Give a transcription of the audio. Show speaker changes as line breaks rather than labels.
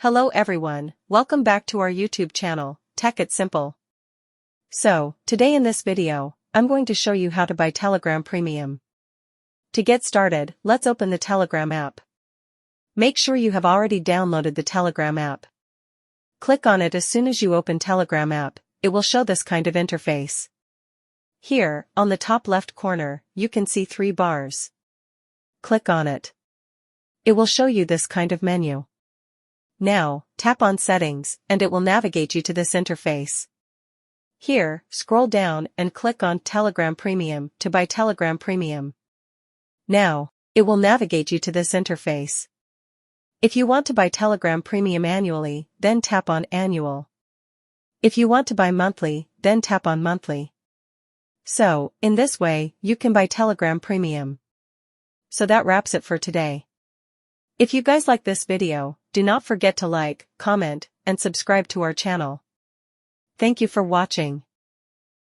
Hello everyone, welcome back to our YouTube channel, Tech It Simple. So, today in this video, I'm going to show you how to buy Telegram Premium. To get started, let's open the Telegram app. Make sure you have already downloaded the Telegram app. Click on it as soon as you open Telegram app, it will show this kind of interface. Here, on the top left corner, you can see 3 bars. Click on it. It will show you this kind of menu. Now, tap on Settings, and it will navigate you to this interface. Here, scroll down and click on Telegram Premium to buy Telegram Premium. Now, it will navigate you to this interface. If you want to buy Telegram Premium annually, then tap on Annual. If you want to buy monthly, then tap on Monthly. So, in this way, you can buy Telegram Premium. So that wraps it for today. If you guys like this video, do not forget to like, comment, and subscribe to our channel. Thank you for watching.